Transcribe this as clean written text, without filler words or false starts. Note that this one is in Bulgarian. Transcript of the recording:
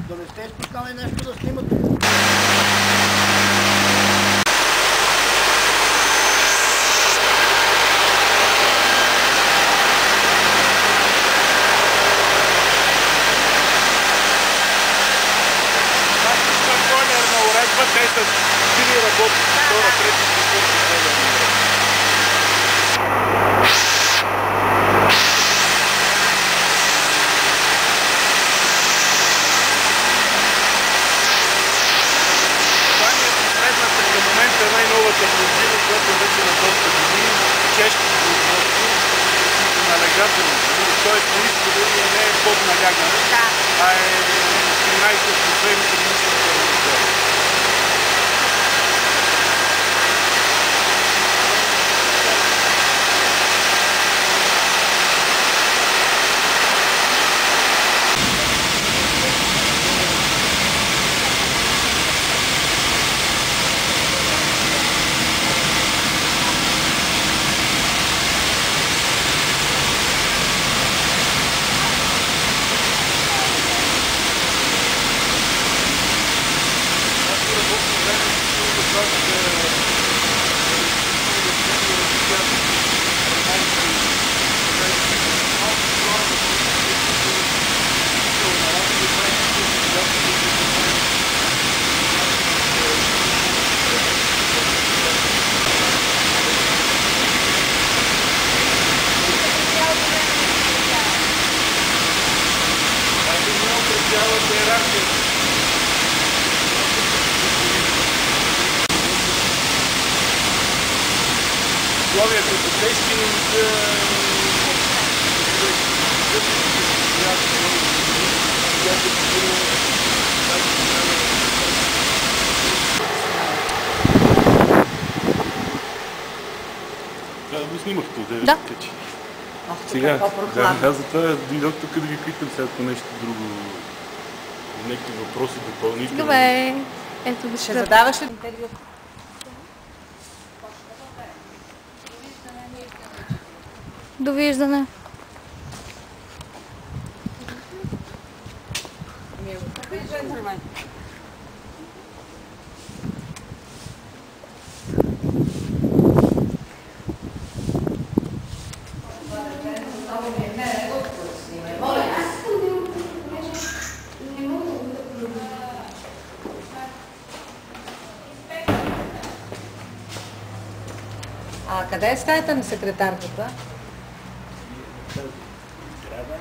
донесете спускаме нещо да снимат. Те са 3 работи, втора, трети, четвърти, това ни е последната към момента най-новата прозина, която вече на доста години, чешко производство, налягателно. Тоест по изхода и не е подналягане, а е 13% мисълта на отдел. Цялата иерархия. Условията са тежки, но са... Да, го снимахте от 9 течи. Сега, аз затова дойдох тук да ги питам сега по нещо друго. Някакви въпроси допълнителни. Добре, ето да ще задаваш ли интервю? Довиждане. А къде е стаята на секретарката? Трябва.